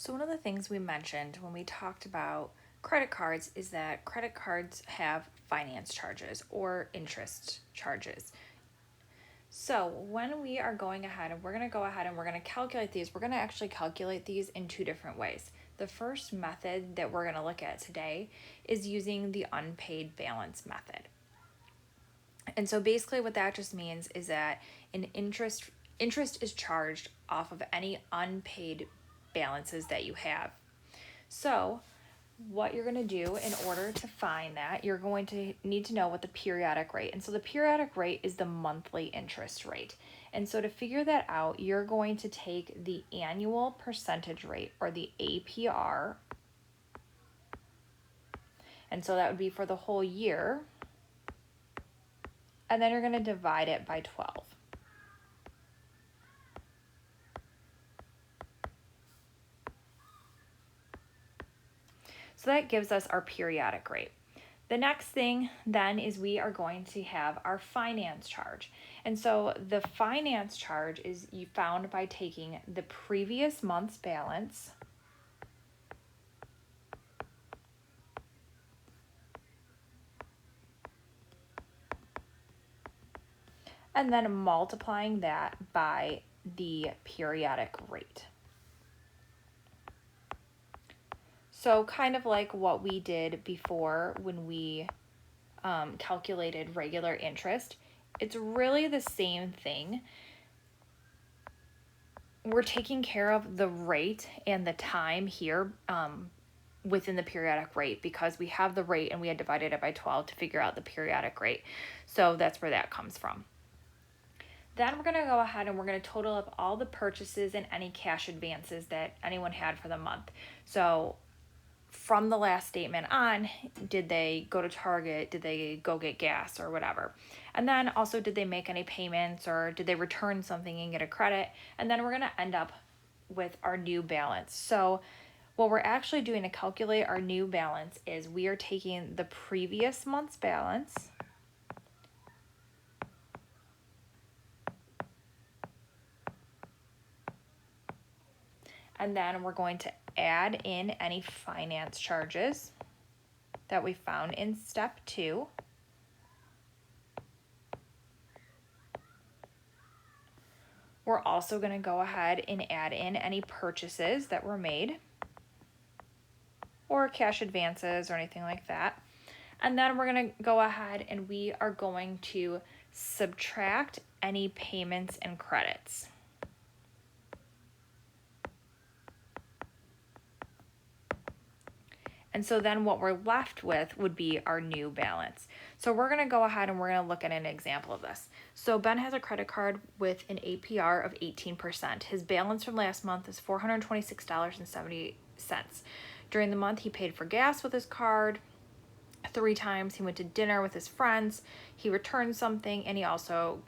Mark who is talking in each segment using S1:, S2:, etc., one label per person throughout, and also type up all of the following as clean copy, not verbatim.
S1: So one of the things we mentioned when we talked about credit cards is that credit cards have finance charges or interest charges. So when we are going ahead and we're going to go ahead and we're going to calculate these, we're going to actually calculate these in two different ways. The first method that we're going to look at today is using the unpaid balance method. And so basically what that just means is that an interest is charged off of any unpaid balances that you have. So what you're going to do in order to find that, you're going to need to know what the periodic rate. And so the periodic rate is the monthly interest rate. And so to figure that out, you're going to take the annual percentage rate, or the APR. And so that would be for the whole year. And then you're going to divide it by 12. So that gives us our periodic rate. The next thing then is we are going to have our finance charge. And so the finance charge is found by taking the previous month's balance and then multiplying that by the periodic rate. So kind of like what we did before when we calculated regular interest, it's really the same thing. We're taking care of the rate and the time here within the periodic rate because we have the rate and we had divided it by 12 to figure out the periodic rate. So that's where that comes from. Then we're going to go ahead and we're going to total up all the purchases and any cash advances that anyone had for the month. So from the last statement on, did they go to Target? Did they go get gas or whatever? And then also, did they make any payments or did they return something and get a credit? And then we're going to end up with our new balance. So what we're actually doing to calculate our new balance is we are taking the previous month's balance and then we're going to add in any finance charges that we found in step 2. We're also going to go ahead and add in any purchases that were made or cash advances or anything like that. And then we're going to go ahead and we are going to subtract any payments and credits. And so then what we're left with would be our new balance. So we're going to go ahead and we're going to look at an example of this. So Ben has a credit card with an APR of 18%. His balance from last month is $426.70. During the month, he paid for gas with his card 3 times. He went to dinner with his friends. He returned something and so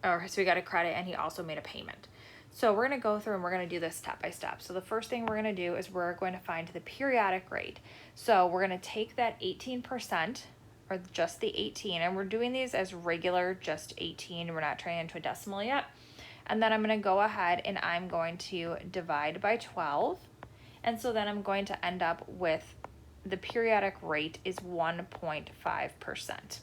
S1: he got a credit and he also made a payment. So we're going to go through and we're going to do this step by step. So the first thing we're going to do is we're going to find the periodic rate. So we're going to take that 18%, or just the 18, and we're doing these as regular, just 18. We're not turning into a decimal yet. And then I'm going to go ahead and I'm going to divide by 12. And so then I'm going to end up with the periodic rate is 1.5%.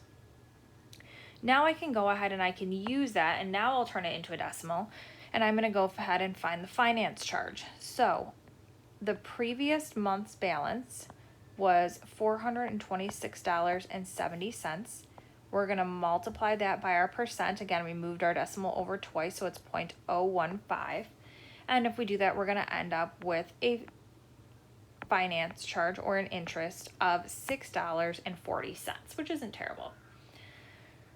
S1: Now I can go ahead and I can use that, and now I'll turn it into a decimal. And I'm going to go ahead and find the finance charge. So the previous month's balance was $426.70. We're going to multiply that by our percent. Again, we moved our decimal over twice, so it's 0.015. And if we do that, we're going to end up with a finance charge or an interest of $6.40, which isn't terrible.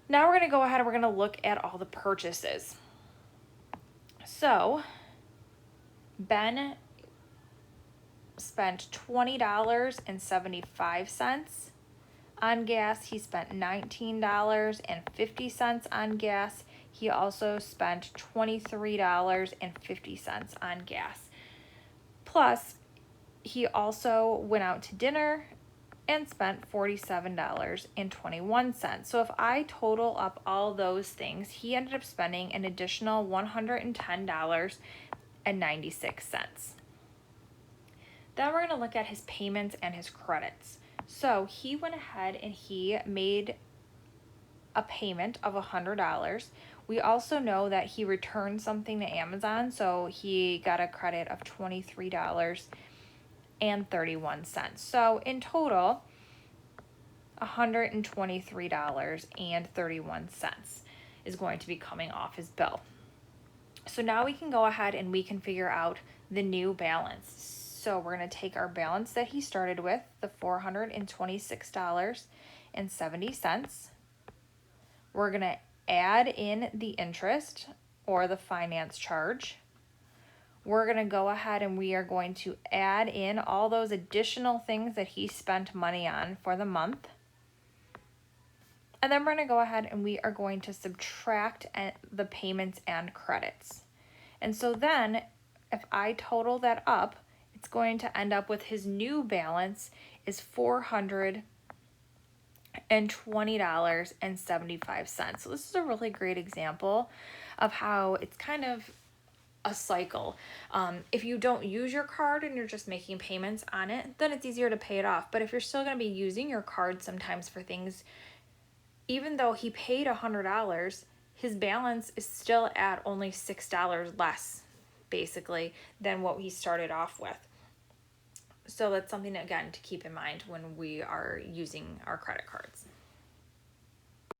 S1: Now we're going to go ahead and we're going to look at all the purchases. So Ben spent $20.75 on gas. He spent $19.50 on gas. He also spent $23.50 on gas. Plus, he also went out to dinner and spent $47.21. So if I total up all those things, he ended up spending an additional $110.96. Then we're going to look at his payments and his credits. So he went ahead and he made a payment of $100. We also know that he returned something to Amazon, so he got a credit of $23.31. So in total, $123.31 is going to be coming off his bill. So now we can go ahead and we can figure out the new balance. So we're going to take our balance that he started with, the $426.70. We're going to add in the interest or the finance charge. We're going to go ahead and we are going to add in all those additional things that he spent money on for the month. And then we're going to go ahead and we are going to subtract the payments and credits. And so then if I total that up, it's going to end up with his new balance is $420.75. So this is a really great example of how it's kind of a cycle. If you don't use your card and you're just making payments on it, then it's easier to pay it off. But if you're still going to be using your card sometimes for things, even though he paid $100, his balance is still at only $6 less, basically, than what he started off with. So that's something, again, to keep in mind when we are using our credit cards.